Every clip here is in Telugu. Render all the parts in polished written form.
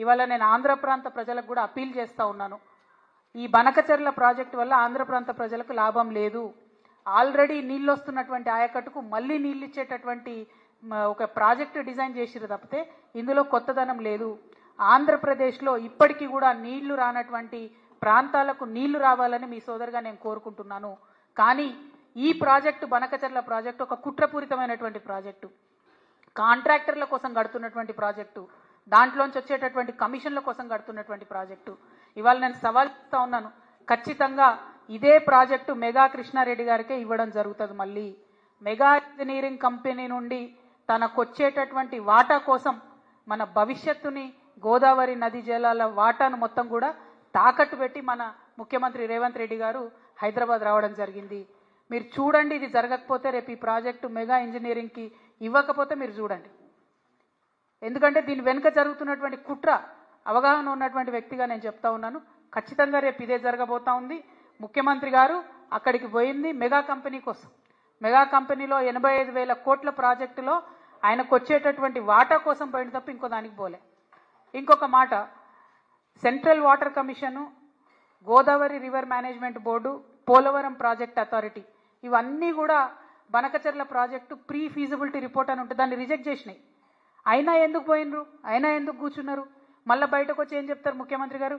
ఇవాళ నేను ఆంధ్ర ప్రాంత ప్రజలకు కూడా అపీల్ చేస్తూ ఉన్నాను. ఈ బనకచెర్ల ప్రాజెక్టు వల్ల ఆంధ్ర ప్రాంత ప్రజలకు లాభం లేదు. ఆల్రెడీ నీళ్ళు వస్తున్నటువంటి ఆయకట్టుకు మళ్ళీ నీళ్ళు ఇచ్చేటటువంటి ఒక ప్రాజెక్టు డిజైన్ చేసిరు తప్పితే ఇందులో కొత్తదనం లేదు. ఆంధ్రప్రదేశ్లో ఇప్పటికీ కూడా నీళ్లు రానటువంటి ప్రాంతాలకు నీళ్లు రావాలని మీ సోదరుగా నేను కోరుకుంటున్నాను. కానీ ఈ ప్రాజెక్టు బనకచెర్ల ప్రాజెక్టు ఒక కుట్రపూరితమైనటువంటి ప్రాజెక్టు, కాంట్రాక్టర్ల కోసం కడుతున్నటువంటి ప్రాజెక్టు, దాంట్లోంచి వచ్చేటటువంటి కమిషన్ల కోసం కడుతున్నటువంటి ప్రాజెక్టు. ఇవాళ నేను సవాల్ చేస్తూ ఉన్నాను, ఖచ్చితంగా ఇదే ప్రాజెక్టు మెగా కృష్ణారెడ్డి గారికే ఇవ్వడం జరుగుతుంది. మళ్ళీ మెగా ఇంజనీరింగ్ కంపెనీ నుండి తనకొచ్చేటటువంటి వాటా కోసం మన భవిష్యత్తుని గోదావరి నది జలాల వాటాను మొత్తం కూడా తాకట్టు పెట్టి మన ముఖ్యమంత్రి రేవంత్ రెడ్డి గారు హైదరాబాద్ రావడం జరిగింది. మీరు చూడండి, ఇది జరగకపోతే రేపు ఈ ప్రాజెక్టు మెగా ఇంజనీరింగ్కి ఇవ్వకపోతే మీరు చూడండి. ఎందుకంటే దీని వెనుక జరుగుతున్నటువంటి కుట్ర అవగాహన ఉన్నటువంటి వ్యక్తిగా నేను చెప్తా ఉన్నాను. ఖచ్చితంగా రేపు ఇదే జరగబోతా ఉంది. ముఖ్యమంత్రి గారు అక్కడికి పోయింది మెగా కంపెనీ కోసం. మెగా కంపెనీలో 85,000 కోట్ల ప్రాజెక్టులో ఆయనకు వచ్చేటటువంటి వాటా కోసం పోయిన తప్ప ఇంకో దానికి పోలే. ఇంకొక మాట, central water commission, Godavari river management board, Polavaram project authority ఇవన్నీ కూడా Banakacherla project pre feasibility report అని ఉంటుంది, దాన్ని రిజెక్ట్ చేసినాయి. అయినా ఎందుకు పోయినరు, అయినా ఎందుకు కూర్చున్నారు? మళ్ళీ బయటకు వచ్చి ఏం చెప్తారు ముఖ్యమంత్రి గారు?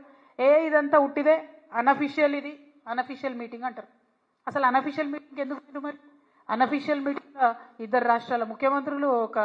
ఇదంతా ఉట్టిదే, అనఫిషియల్, ఇది అనఫిషియల్ మీటింగ్ అంటారు. అసలు అనఫిషియల్ మీటింగ్ ఎందుకు? మరి అనఫిషియల్ మీటింగ్ 2 రాష్ట్రాల ముఖ్యమంత్రులు, ఒక